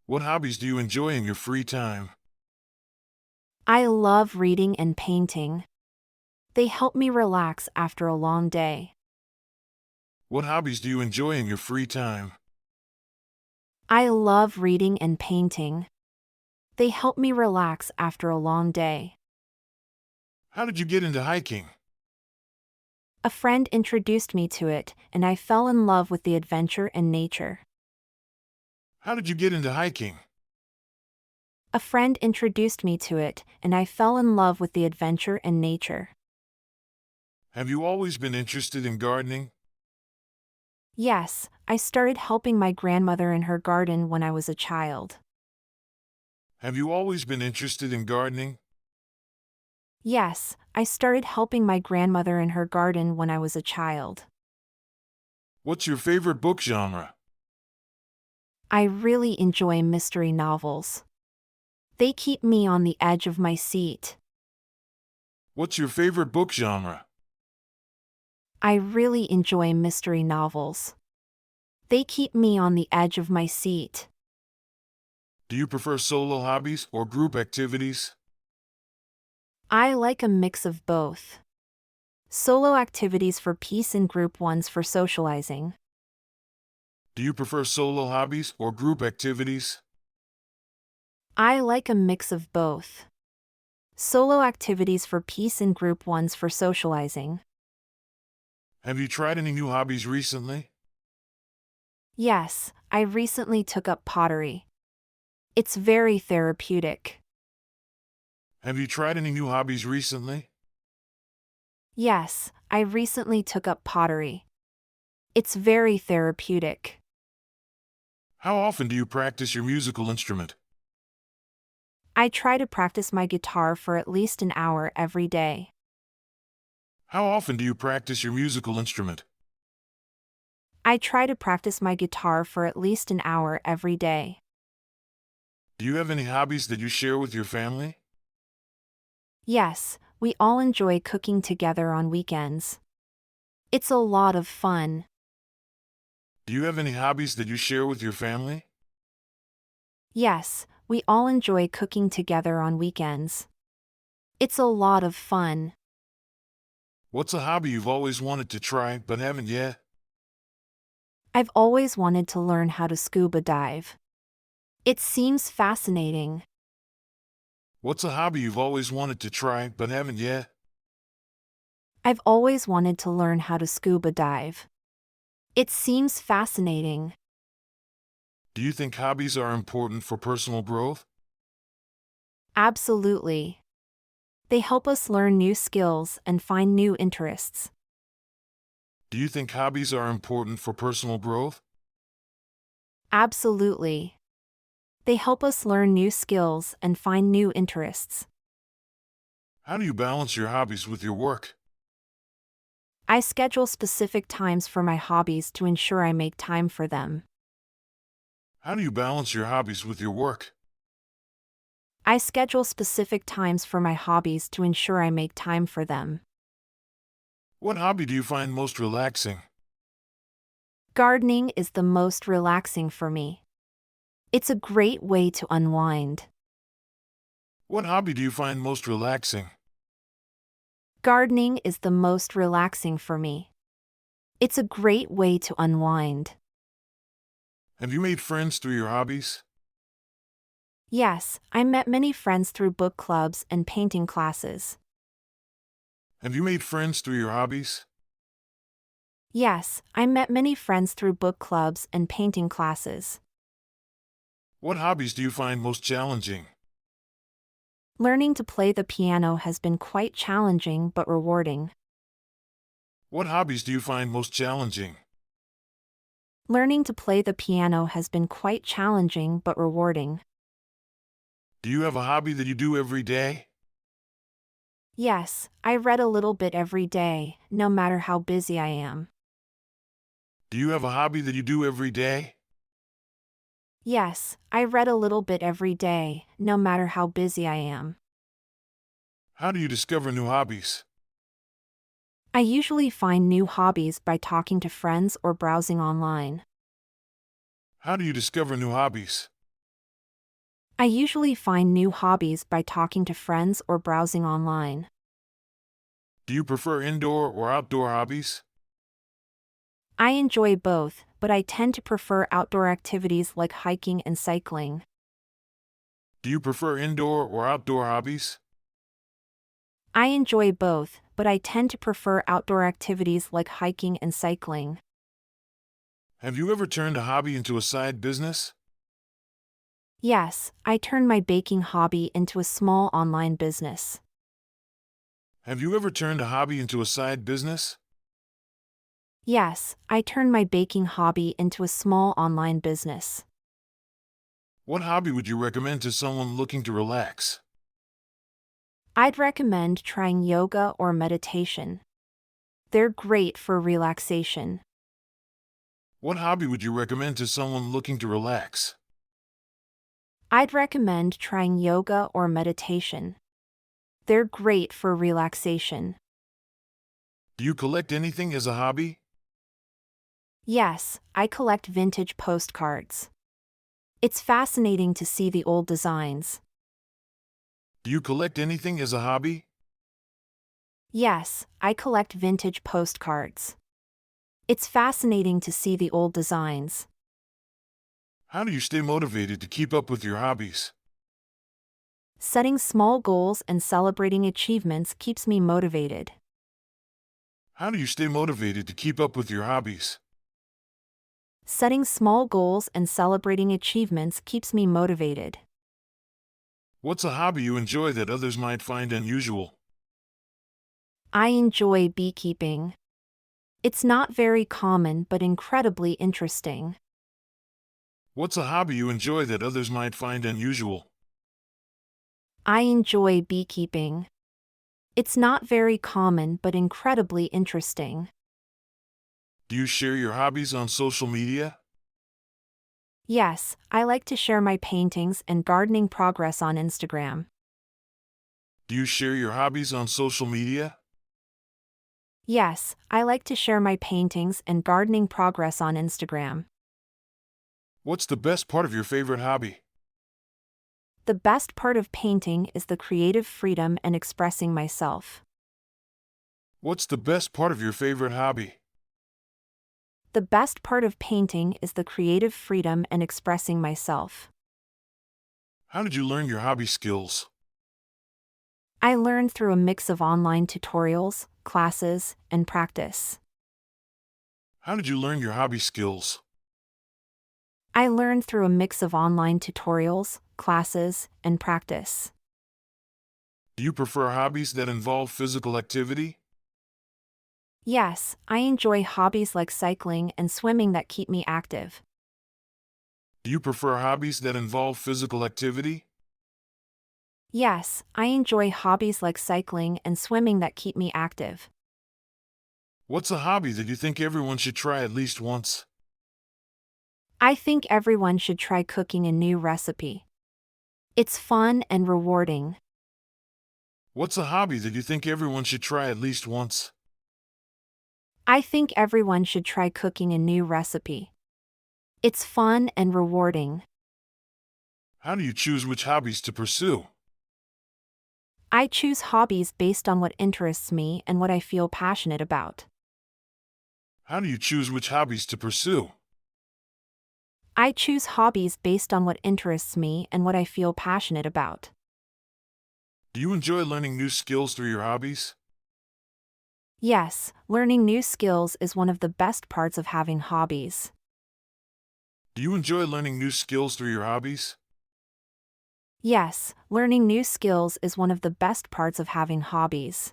What hobbies do you enjoy in your free time? I love reading and painting. They help me relax after a long day. What hobbies do you enjoy in your free time? I love reading and painting. They help me relax after a long day. How did you get into hiking? A friend introduced me to it, and I fell in love with the adventure and nature. How did you get into hiking? A friend introduced me to it, and I fell in love with the adventure and nature. Have you always been interested in gardening? Yes, I started helping my grandmother in her garden when I was a child. Have you always been interested in gardening? Yes, I started helping my grandmother in her garden when I was a child. What's your favorite book genre? I really enjoy mystery novels. They keep me on the edge of my seat. What's your favorite book genre? I really enjoy mystery novels. They keep me on the edge of my seat. Do you prefer solo hobbies or group activities? I like a mix of both. Solo activities for peace and group ones for socializing. Do you prefer solo hobbies or group activities? I like a mix of both. Solo activities for peace and group ones for socializing. Have you tried any new hobbies recently? Yes, I recently took up pottery. It's very therapeutic. Have you tried any new hobbies recently? Yes, I recently took up pottery. It's very therapeutic. How often do you practice your musical instrument? I try to practice my guitar for at least an hour every day. How often do you practice your musical instrument? I try to practice my guitar for at least an hour every day. Do you have any hobbies that you share with your family? Yes, we all enjoy cooking together on weekends. It's a lot of fun. Do you have any hobbies that you share with your family? Yes, we all enjoy cooking together on weekends. It's a lot of fun. What's a hobby you've always wanted to try but haven't yet? I've always wanted to learn how to scuba dive. It seems fascinating. What's a hobby you've always wanted to try but haven't yet? I've always wanted to learn how to scuba dive. It seems fascinating. Do you think hobbies are important for personal growth? Absolutely. They help us learn new skills and find new interests. Do you think hobbies are important for personal growth? Absolutely. They help us learn new skills and find new interests. How do you balance your hobbies with your work? I schedule specific times for my hobbies to ensure I make time for them. How do you balance your hobbies with your work? I schedule specific times for my hobbies to ensure I make time for them. What hobby do you find most relaxing? Gardening is the most relaxing for me. It's a great way to unwind. What hobby do you find most relaxing? Gardening is the most relaxing for me. It's a great way to unwind. Have you made friends through your hobbies? Yes, I met many friends through book clubs and painting classes. Have you made friends through your hobbies? Yes, I met many friends through book clubs and painting classes. What hobbies do you find most challenging? Learning to play the piano has been quite challenging but rewarding. What hobbies do you find most challenging? Learning to play the piano has been quite challenging but rewarding. Do you have a hobby that you do every day? Yes, I read a little bit every day, no matter how busy I am. Do you have a hobby that you do every day? Yes, I read a little bit every day, no matter how busy I am. How do you discover new hobbies? I usually find new hobbies by talking to friends or browsing online. How do you discover new hobbies? I usually find new hobbies by talking to friends or browsing online. Do you prefer indoor or outdoor hobbies? I enjoy both, but I tend to prefer outdoor activities like hiking and cycling. Do you prefer indoor or outdoor hobbies? I enjoy both, but I tend to prefer outdoor activities like hiking and cycling. Have you ever turned a hobby into a side business? Yes, I turned my baking hobby into a small online business. Have you ever turned a hobby into a side business? Yes, I turned my baking hobby into a small online business. What hobby would you recommend to someone looking to relax? I'd recommend trying yoga or meditation. They're great for relaxation. What hobby would you recommend to someone looking to relax? I'd recommend trying yoga or meditation. They're great for relaxation. Do you collect anything as a hobby? Yes, I collect vintage postcards. It's fascinating to see the old designs. Do you collect anything as a hobby? Yes, I collect vintage postcards. It's fascinating to see the old designs. How do you stay motivated to keep up with your hobbies? Setting small goals and celebrating achievements keeps me motivated. How do you stay motivated to keep up with your hobbies? Setting small goals and celebrating achievements keeps me motivated. What's a hobby you enjoy that others might find unusual? I enjoy beekeeping. It's not very common but incredibly interesting. What's a hobby you enjoy that others might find unusual? I enjoy beekeeping. It's not very common but incredibly interesting. Do you share your hobbies on social media? Yes, I like to share my paintings and gardening progress on Instagram. Do you share your hobbies on social media? Yes, I like to share my paintings and gardening progress on Instagram. What's the best part of your favorite hobby? The best part of painting is the creative freedom and expressing myself. What's the best part of your favorite hobby? The best part of painting is the creative freedom and expressing myself. How did you learn your hobby skills? I learned through a mix of online tutorials, classes, and practice. How did you learn your hobby skills? I learned through a mix of online tutorials, classes, and practice. Do you prefer hobbies that involve physical activity? Yes, I enjoy hobbies like cycling and swimming that keep me active. Do you prefer hobbies that involve physical activity? Yes, I enjoy hobbies like cycling and swimming that keep me active. What's a hobby that you think everyone should try at least once? I think everyone should try cooking a new recipe. It's fun and rewarding. What's a hobby that you think everyone should try at least once? I think everyone should try cooking a new recipe. It's fun and rewarding. How do you choose which hobbies to pursue? I choose hobbies based on what interests me and what I feel passionate about. How do you choose which hobbies to pursue? I choose hobbies based on what interests me and what I feel passionate about. Do you enjoy learning new skills through your hobbies? Yes, learning new skills is one of the best parts of having hobbies. Do you enjoy learning new skills through your hobbies? Yes, learning new skills is one of the best parts of having hobbies.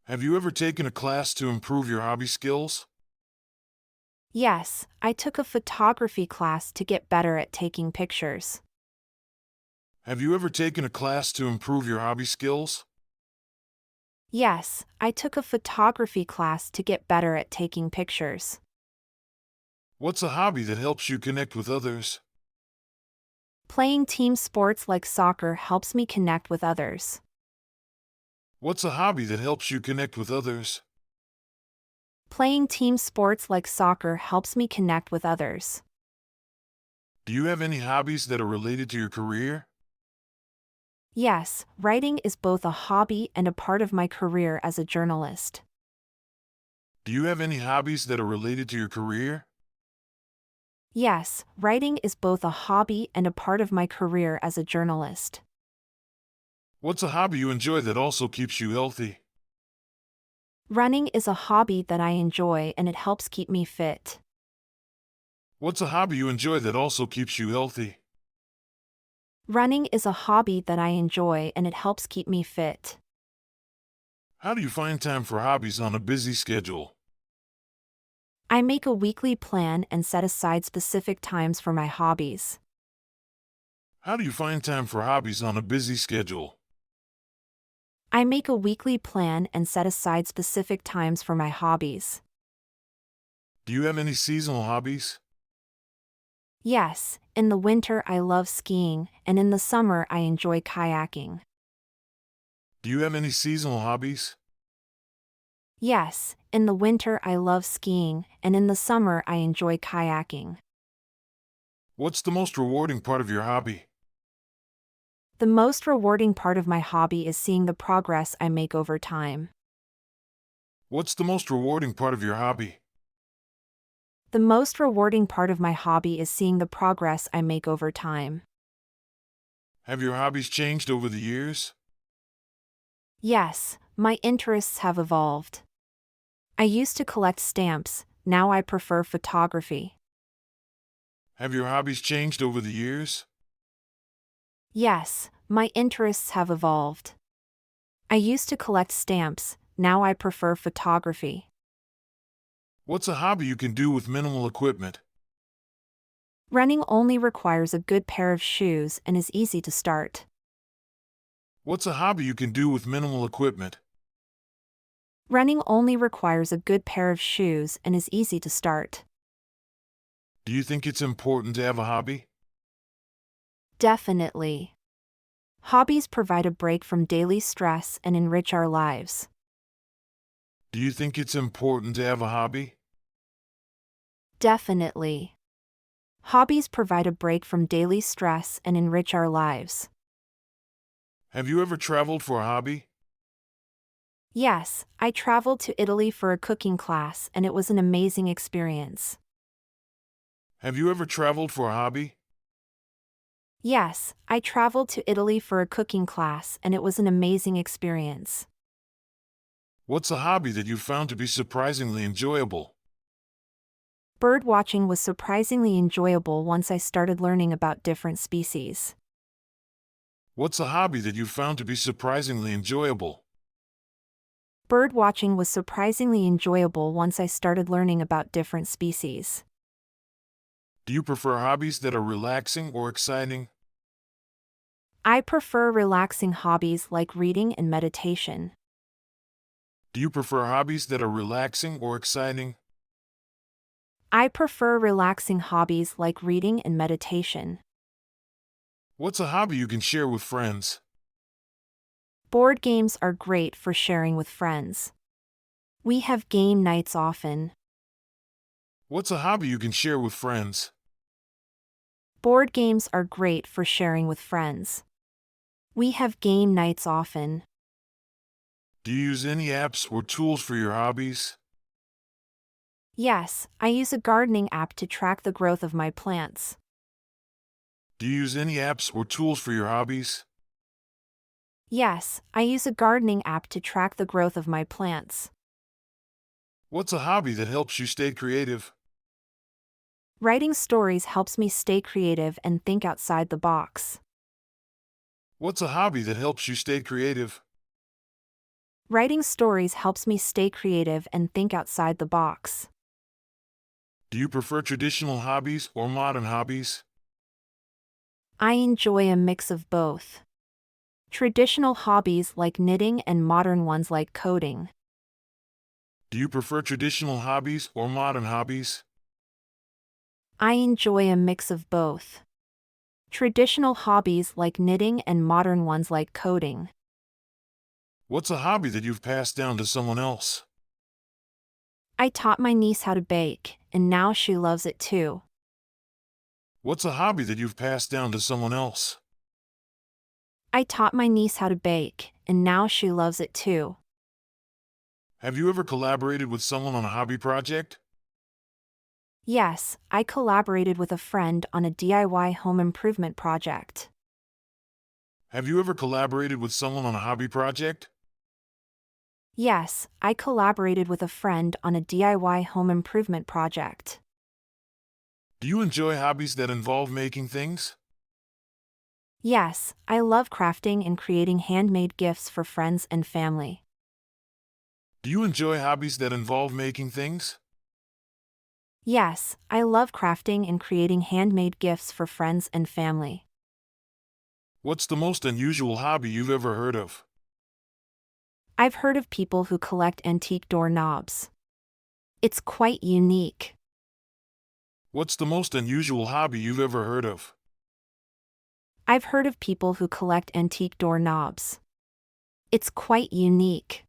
Have you ever taken a class to improve your hobby skills? Yes, I took a photography class to get better at taking pictures. Have you ever taken a class to improve your hobby skills? Yes, I took a photography class to get better at taking pictures. What's a hobby that helps you connect with others? Playing team sports like soccer helps me connect with others. What's a hobby that helps you connect with others? Playing team sports like soccer helps me connect with others. Do you have any hobbies that are related to your career? Yes, writing is both a hobby and a part of my career as a journalist. Do you have any hobbies that are related to your career? Yes, writing is both a hobby and a part of my career as a journalist. What's a hobby you enjoy that also keeps you healthy? Running is a hobby that I enjoy and it helps keep me fit. What's a hobby you enjoy that also keeps you healthy? Running is a hobby that I enjoy and it helps keep me fit. How do you find time for hobbies on a busy schedule? I make a weekly plan and set aside specific times for my hobbies. How do you find time for hobbies on a busy schedule? I make a weekly plan and set aside specific times for my hobbies. Do you have any seasonal hobbies? Yes, in the winter I love skiing, and in the summer I enjoy kayaking. Do you have any seasonal hobbies? Yes, in the winter I love skiing, and in the summer I enjoy kayaking. What's the most rewarding part of your hobby? The most rewarding part of my hobby is seeing the progress I make over time. What's the most rewarding part of your hobby? The most rewarding part of my hobby is seeing the progress I make over time. Have your hobbies changed over the years? Yes, my interests have evolved. I used to collect stamps, now I prefer photography. Have your hobbies changed over the years? Yes, my interests have evolved. I used to collect stamps, now I prefer photography. What's a hobby you can do with minimal equipment? Running only requires a good pair of shoes and is easy to start. What's a hobby you can do with minimal equipment? Running only requires a good pair of shoes and is easy to start. Do you think it's important to have a hobby? Definitely. Hobbies provide a break from daily stress and enrich our lives. Do you think it's important to have a hobby? Definitely. Hobbies provide a break from daily stress and enrich our lives. Have you ever traveled for a hobby? Yes, I traveled to Italy for a cooking class and it was an amazing experience. Have you ever traveled for a hobby? Yes, I traveled to Italy for a cooking class and it was an amazing experience. What's a hobby that you found to be surprisingly enjoyable? Bird watching was surprisingly enjoyable once I started learning about different species. What's a hobby that you found to be surprisingly enjoyable? Bird watching was surprisingly enjoyable once I started learning about different species. Do you prefer hobbies that are relaxing or exciting? I prefer relaxing hobbies like reading and meditation. Do you prefer hobbies that are relaxing or exciting? I prefer relaxing hobbies like reading and meditation. What's a hobby you can share with friends? Board games are great for sharing with friends. We have game nights often. What's a hobby you can share with friends? Board games are great for sharing with friends. We have game nights often. Do you use any apps or tools for your hobbies? Yes, I use a gardening app to track the growth of my plants. Do you use any apps or tools for your hobbies? Yes, I use a gardening app to track the growth of my plants. What's a hobby that helps you stay creative? Writing stories helps me stay creative and think outside the box. What's a hobby that helps you stay creative? Writing stories helps me stay creative and think outside the box. Do you prefer traditional hobbies or modern hobbies? I enjoy a mix of both. Traditional hobbies like knitting and modern ones like coding. Do you prefer traditional hobbies or modern hobbies? I enjoy a mix of both. Traditional hobbies like knitting and modern ones like coding. What's a hobby that you've passed down to someone else? I taught my niece how to bake, and now she loves it too. What's a hobby that you've passed down to someone else? I taught my niece how to bake, and now she loves it too. Have you ever collaborated with someone on a hobby project? Yes, I collaborated with a friend on a DIY home improvement project. Have you ever collaborated with someone on a hobby project? Yes, I collaborated with a friend on a DIY home improvement project. Do you enjoy hobbies that involve making things? Yes, I love crafting and creating handmade gifts for friends and family. Do you enjoy hobbies that involve making things? Yes, I love crafting and creating handmade gifts for friends and family. What's the most unusual hobby you've ever heard of? I've heard of people who collect antique doorknobs. It's quite unique. What's the most unusual hobby you've ever heard of? I've heard of people who collect antique doorknobs. It's quite unique.